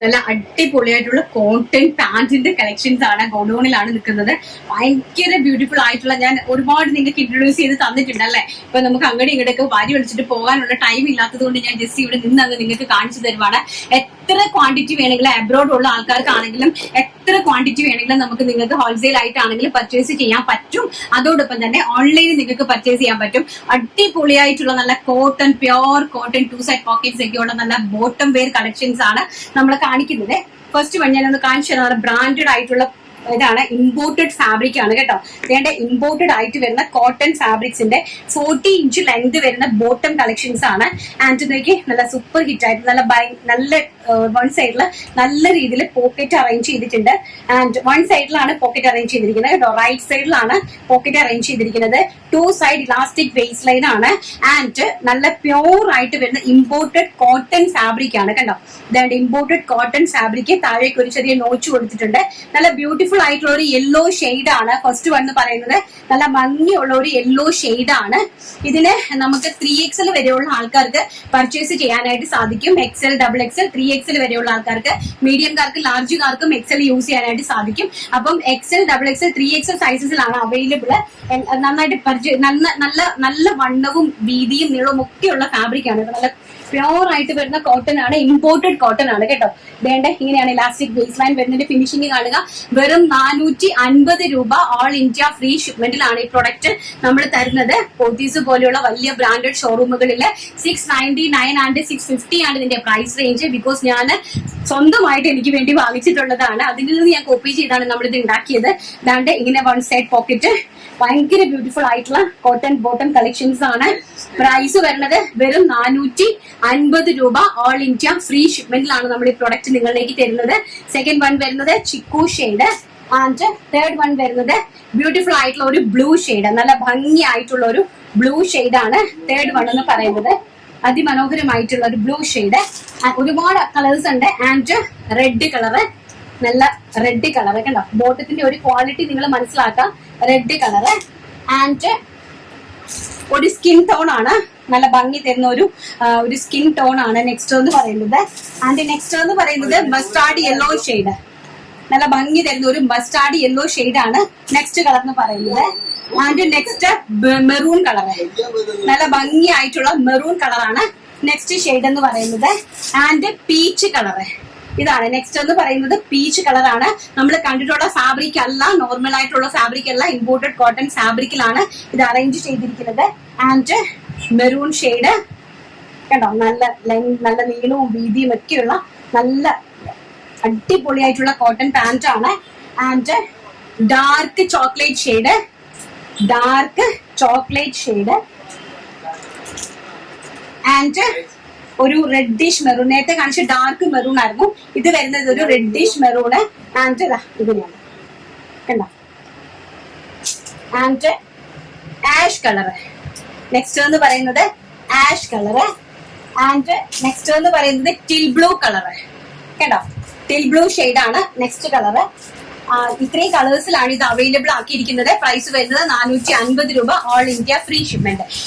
നല്ല അടിപൊളിയായിട്ടുള്ള cotton പാന്റിന്റെ collections ആണ് ഗോഡൌണിലാണ് നിൽക്കുന്നത്. ഭയങ്കര ബ്യൂട്ടിഫുൾ ആയിട്ടുള്ള, ഞാൻ ഒരുപാട് നിങ്ങൾക്ക് ഇൻട്രൊഡ്യൂസ് ചെയ്ത് തന്നിട്ടുണ്ട് അല്ലേ. ഇപ്പൊ നമുക്ക് അങ്ങോട്ട് ഇങ്ങോട്ടൊക്കെ വാരി വലിച്ചിട്ട് പോകാനുള്ള ടൈം ഇല്ലാത്തത് കൊണ്ട് ഞാൻ ജസ്റ്റ് ഇവിടെ നിന്ന് അങ്ങ് നിങ്ങൾക്ക് കാണിച്ചു തരുവാണ്. എത്ര ക്വാണ്ടിറ്റി വേണമെങ്കിലും അബ്രോഡ് ഉള്ള ആൾക്കാർക്കാണെങ്കിലും എത്ര ക്വാണ്ടിറ്റി വേണമെങ്കിലും നമുക്ക് നിങ്ങൾക്ക് ഹോൾസെയിൽ ആയിട്ടാണെങ്കിലും പർച്ചേസ് ചെയ്യാൻ പറ്റും. അതോടൊപ്പം തന്നെ ഓൺലൈനിൽ നിങ്ങൾക്ക് പർച്ചേസ് ചെയ്യാൻ പറ്റും. അടിപൊളിയായിട്ടുള്ള നല്ല cotton, pure cotton 2 side pockets ഒക്കെയുള്ള നല്ല ബോട്ടം വെയർ കളക്ഷൻസ് ആണ് നമ്മൾ കാണിക്കുന്നത്. ഫസ്റ്റ് വൺ ഞാനൊന്ന് കാണിച്ചു തരാം. ബ്രാൻഡഡ് ആയിട്ടുള്ള ഇതാണ്, ഇമ്പോർട്ടഡ് ഫാബ്രിക് ആണ് കേട്ടോ. വേണ്ട ഇമ്പോർട്ടഡ് ആയിട്ട് വരുന്ന കോട്ടൺ ഫാബ്രിക്സിന്റെ 40 ഇഞ്ച് ലെങ്ത് വരുന്ന ബോട്ടം കളക്ഷൻസ് ആണ്. ആൻഡ് നോക്കി നല്ല സൂപ്പർ ഹിറ്റ് ആയിട്ട് നല്ല വൺ സൈഡിൽ നല്ല രീതിയിൽ പോക്കറ്റ് അറേഞ്ച് ചെയ്തിട്ടുണ്ട്. ആൻഡ് വൺ സൈഡിലാണ് പോക്കറ്റ് അറേഞ്ച് ചെയ്തിരിക്കുന്നത് കേട്ടോ. റൈറ്റ് സൈഡിലാണ് പോക്കറ്റ് അറേഞ്ച് ചെയ്തിരിക്കുന്നത്. 2 സൈഡ് ഇലാസ്റ്റിക് വേസ്റ്റ് ലൈൻ ആണ്. ആൻഡ് നല്ല പ്യോർ ആയിട്ട് വരുന്ന ഇമ്പോർട്ടഡ് കോട്ടൺ ഫാബ്രിക് ആണ് കണ്ടോ. ഇതാണ്ട് ഇമ്പോർട്ടഡ് കോട്ടൺ ഫാബ്രിക്. താഴേക്ക് ഒരു ചെറിയ നോച്ച് കൊടുത്തിട്ടുണ്ട്. നല്ല ബ്യൂട്ടിഫുൾ ആയിട്ടുള്ള ഒരു യെല്ലോ ഷെയ്ഡ് ആണ് ഫസ്റ്റ് വൺ എന്ന് പറയുന്നത്. നല്ല ഭംഗിയുള്ള ഒരു യെല്ലോ ഷെയ്ഡ് ആണ്. ഇതിന് നമുക്ക് 3XL വരെയുള്ള ആൾക്കാർക്ക് പർച്ചേസ് ചെയ്യാനായിട്ട് സാധിക്കും. XL, XXL, 3XL വരെയുള്ള ആൾക്കാർക്ക്, മീഡിയംകാർക്ക്, ലാർജുകാർക്കും XL യൂസ് ചെയ്യാനായിട്ട് സാധിക്കും. അപ്പം XL, XXL, 3XL സൈസസിലാണ് അവൈലബിൾ. നന്നായിട്ട് നല്ല വണ്ണവും വീതിയും നീളവും ഒക്കെയുള്ള ഫാബ്രിക് ആണ്. നല്ല പ്യോർ ആയിട്ട് വരുന്ന കോട്ടൺ ആണ്, ഇമ്പോർട്ടഡ് കോട്ടൺ ആണ് കേട്ടോ. വേണ്ട ഇങ്ങനെയാണ് ഇലാസ്റ്റിക് ബേസ് ലൈൻ വരുന്നതിന്റെ ഫിനിഷിംഗ് കാണുക. വെറും 450 രൂപ ഓൾ ഇന്ത്യ ഫ്രീ ഷിപ്മെന്റിലാണ് ഈ പ്രൊഡക്റ്റ് നമ്മൾ തരുന്നത്. പോത്തീസ് പോലെയുള്ള വലിയ ബ്രാൻഡഡ് ഷോറൂമുകളിൽ 699 ആൻഡ് 650 ആണ് ഇതിന്റെ പ്രൈസ് റേഞ്ച്. ബിക്കോസ് ഞാൻ സ്വന്തമായിട്ട് എനിക്ക് വേണ്ടി വാങ്ങിച്ചിട്ടുള്ളതാണ്. അതിൽ നിന്ന് ഞാൻ കോപ്പി ചെയ്താണ് നമ്മളിത് ഉണ്ടാക്കിയത്. ഇതാണ്ട് ഇങ്ങനെ വൺ സൈഡ് പോക്കറ്റ്, ഭയങ്കര ബ്യൂട്ടിഫുൾ ആയിട്ടുള്ള കോട്ടൺ ബോട്ടം കളക്ഷൻസ് ആണ്. പ്രൈസ് വരുന്നത് വെറും 450 രൂപ ഓൾ ഇന്ത്യ ഫ്രീ ഷിപ്മെന്റിലാണ് നമ്മൾ ഈ പ്രൊഡക്റ്റ് നിങ്ങളിലേക്ക് തരുന്നത്. സെക്കൻഡ് വൺ വരുന്നത് chikoo shade. And third one വരുന്നത് ബ്യൂട്ടിഫുൾ ആയിട്ടുള്ള ഒരു ബ്ലൂ ഷെയ്ഡ്, നല്ല ഭംഗിയായിട്ടുള്ള ഒരു ബ്ലൂ ഷെയ്ഡ് ആണ് തേർഡ് വൺ എന്ന് പറയുന്നത്. അതിമനോഹരമായിട്ടുള്ള ഒരു ബ്ലൂ ഷെയ്ഡ്. ഒരുപാട് കളേഴ്സ് ഉണ്ട്. ആൻഡ് റെഡ് കളറ്, നല്ല റെഡ് കളർ കണ്ടോ. ബോട്ടത്തിന്റെ ഒരു ക്വാളിറ്റി നിങ്ങൾ മനസ്സിലാക്കാം. Red colour. ആൻഡ് ഒരു സ്കിൻ ടോൺ ആണ്, നല്ല ഭംഗി തരുന്ന ഒരു സ്കിൻ ടോൺ ആണ് നെക്സ്റ്റ് എന്ന് പറയുന്നത്. ആൻഡ് നെക്സ്റ്റ് എന്ന് പറയുന്നത് മസ്റ്റാർഡ് യെല്ലോ ഷെയ്ഡ്, നല്ല ഭംഗി തരുന്ന ഒരു മസ്റ്റാർഡ് യെല്ലോ ഷെയ്ഡ് ആണ് നെക്സ്റ്റ് കളർ എന്ന് പറയുന്നത്. ആൻഡ് നെക്സ്റ്റ് മെറൂൺ കളർ, നല്ല ഭംഗിയായിട്ടുള്ള മെറൂൺ കളറാണ് നെക്സ്റ്റ് ഷെയ്ഡ് എന്ന് പറയുന്നത്. ആൻഡ് പീച്ച് കളറ്, ഇതാണ് നെക്സ്റ്റ് എന്ന് പറയുന്നത്. പീച്ച് കളറാണ്. നമ്മൾ കണ്ടിട്ടുള്ള ഫാബ്രിക് അല്ല, നോർമൽ ആയിട്ടുള്ള ഫാബ്രിക് അല്ല, ഇമ്പോർട്ടഡ് കോട്ടൺ ഫാബ്രിക്കിലാണ് ഇത് അറേഞ്ച് ചെയ്തിരിക്കുന്നത്. ആൻഡ് മെറൂൺ ഷെയ്ഡ് കണ്ടോ, നല്ല നീളവും വീതിയും ഒക്കെയുള്ള നല്ല അടിപൊളിയായിട്ടുള്ള കോട്ടൺ പാന്റ് ആണ്. And dark chocolate shade, and ഒരു റെഡിഷ് മെറൂൺ. നേരത്തെ കാണിച്ച ഡാർക്ക് മെറൂൺ ആയിരുന്നു, ഇത് വരുന്നത് ഒരു റെഡിഷ് മെറൂണ്. ആൻഡ് ഇതിനാണ് കണ്ടോ. ആൻഡ് ആഷ് കളറ് നെക്സ്റ്റ് എന്ന് പറയുന്നത്, ആഷ് കളറ്. ആൻഡ് നെക്സ്റ്റ് എന്ന് പറയുന്നത് ടിൽ ബ്ലൂ കളറ് കേട്ടോ. ടിൽ ബ്ലൂ ഷെയ്ഡ് ആണ് നെക്സ്റ്റ് കളറ്. ഇത്രയും കളേഴ്സിലാണ് ഇത് അവൈലബിൾ ആക്കിയിരിക്കുന്നത്. പ്രൈസ് വരുന്നത് 450 രൂപ ഓൾ ഇന്ത്യ ഫ്രീ ഷിപ്മെന്റ്.